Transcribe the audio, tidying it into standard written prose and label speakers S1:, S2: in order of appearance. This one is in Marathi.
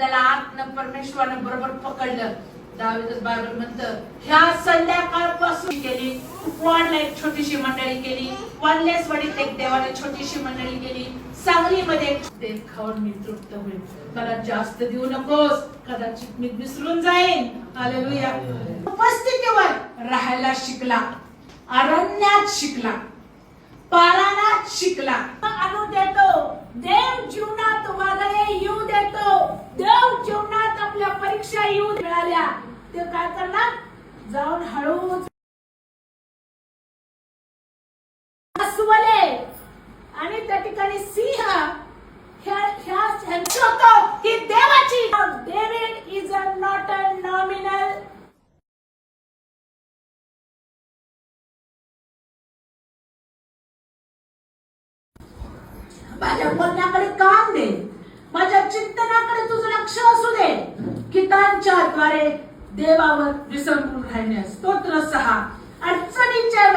S1: त्याला आत्म परमेश्वराने बरोबर पकडलं. दावीदच बायबल म्हणतं, ह्या संध्याकाळपासून केली, वाडला एक छोटीशी मंडळी केली, वाडलेसवाडीत एक देवाने छोटीशी मंडळी केली, सांगलीमध्ये ते खाऊन मी तृप्त होईल. मला जास्त देऊ नकोस, कदाचित मी विसरून जाईन. हालेलुया. उपस्थितीवर राहायला शिकला, अरण्यात शिकला, पारानात शिकला. अनु देतो देव, जीवनात वादळे येऊ देतो देव, जीवनात आपल्या परीक्षा येऊ मिळाल्या. ते काय करणार, जाऊन हळूच अस्वले आणि त्या ठिकाणी सिंह ही देवाची. David is not a nominal. माझ्या बोलण्याकडे कान दे, माझ्या चिंतनाकडे तुझं लक्ष असू दे. गीतांच्या द्वारे देवावर विसंबून राहण्यास. स्तोत्र 6. अडचणीच्या